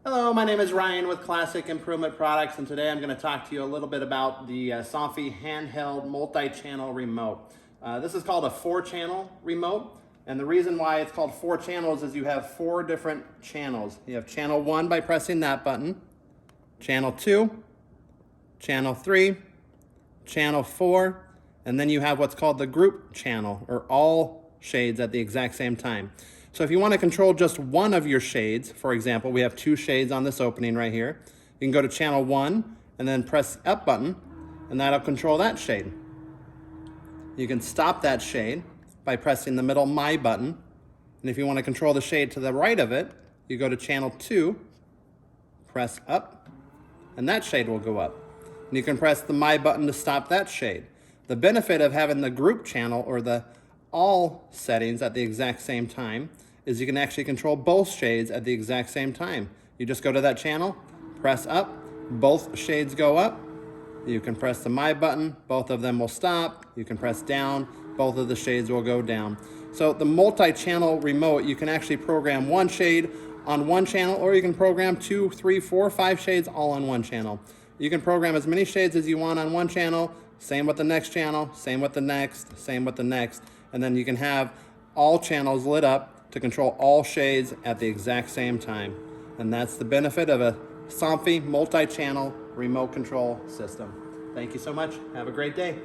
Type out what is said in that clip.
Hello, my name is Ryan with Classic Improvement Products, and today I'm going to talk to you a little bit about the Somfy Handheld multi-channel remote. This is called a 4-channel remote, and the reason why it's called 4 channels is you have 4 different channels. You have channel 1 by pressing that button, channel 2, channel 3, channel 4, and then you have what's called the group channel, or all shades at the exact same time. So if you want to control just one of your shades, for example, we have 2 shades on this opening right here. You can go to channel 1 and then press the up button, and that'll control that shade. You can stop that shade by pressing the middle My button. And if you want to control the shade to the right of it, you go to channel 2, press up, and that shade will go up. And you can press the My button to stop that shade. The benefit of having the group channel or the all settings at the exact same time is you can actually control both shades at the exact same time. You just go to that channel, press up, both shades go up. You can press the My button, both of them will stop. You can press down, both of the shades will go down. So the multi-channel remote, you can actually program one shade on one channel, or you can program 2, 3, 4, 5 shades all on one channel. You can program as many shades as you want on one channel, same with the next channel, same with the next, same with the next, and then you can have all channels lit up to control all shades at the exact same time. And that's the benefit of a Somfy multi-channel remote control system. Thank you so much. Have a great day.